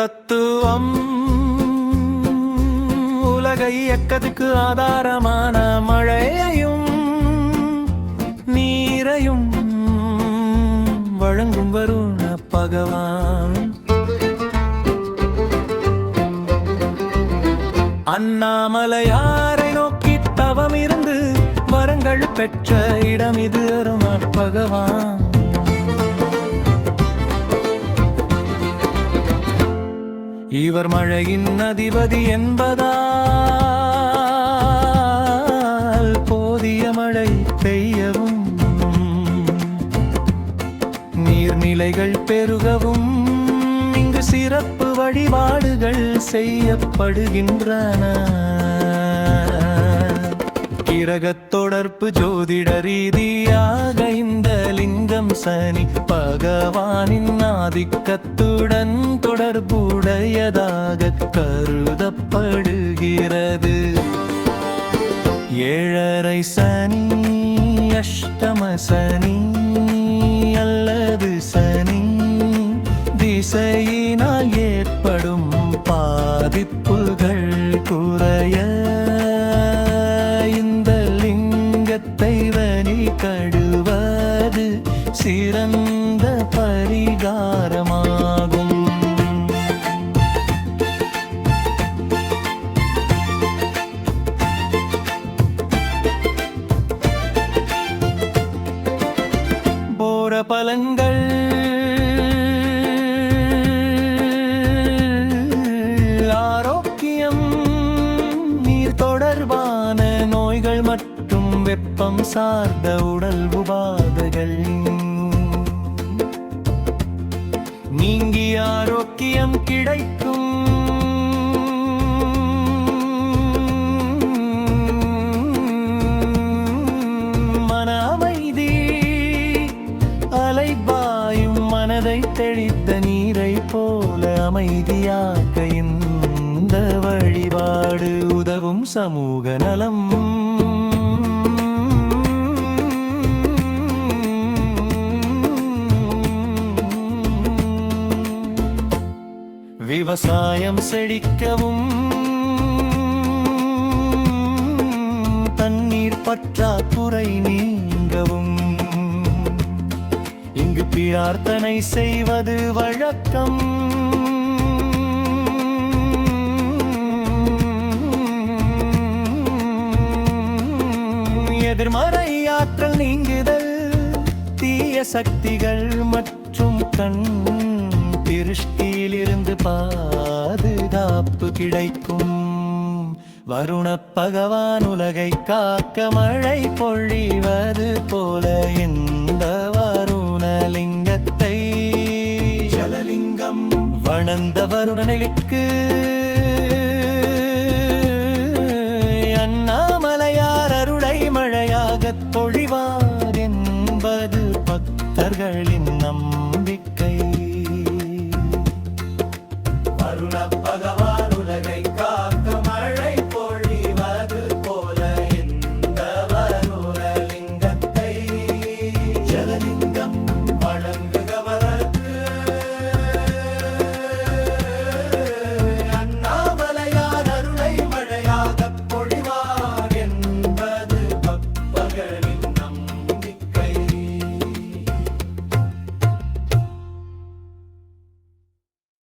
தத்துவம் உலக இயக்கத்துக்கு ஆதாரமான மழையையும் நீரையும் வழங்கும் வருண பகவான். அண்ணாமலையாரை நோக்கி தவம் இருந்து வரங்கள் பெற்ற இடம் இது அருண பகவான். இவர் மழையின் அதிபதி என்பதால் போதிய மழை பெய்யவும் நீர்நிலைகள் பெருகவும் இங்கு சிறப்பு வழிபாடுகள் செய்யப்படுகின்றன. கிரகத் தொடர்பு ஜோதிட ரீதியாக இந்த லிங்கம் சனி பகவானின் ஆதிக்கத்துடன் தொடர்புடையதாக கருதப்படுகிறது. ஏழரை சனி, அஷ்டம சனி அல்லது சனி திசையினால் ஏற்படும் பாதிப்புகள் குறைய இந்த லிங்கத்தை வழி கழுவது சிறந்த பரிகாரமாகும். போர பலன்கள் ஆரோக்கியம், நீர் தொடர்பான நோய்கள் மற்றும் வெப்பம் சார்ந்த உடல் உபாதைகள் நீங்கி ஆரோக்கியம் கிடைக்கும். மன அமைதி, அலைபாயும் மனதை தெளித்த நீரை போல அமைதியாக்க இந்த வழிபாடு உதவும். சமூக நலம், விவசாயம் செழிக்கவும் தண்ணீர் பற்றாக்குறை நீங்கவும் இங்கு பிரார்த்தனை செய்வது வழக்கம். எதிர்மறை ஆற்றல் நீங்குதல், தீய சக்திகள் மற்றும் கண் திருஷ்டியிலிருந்து பாதுகாப்பு கிடைக்கும். வருண பகவான் உலகை காக்க மழை பொழிவது போல இந்த வருணலிங்கத்தை ஜலலிங்கம் வணந்த வருணனுக்கு அண்ணாமலையார் அருளை மழையாக பொழிவார் என்பது பக்தர்களின் நம்பிக்கை.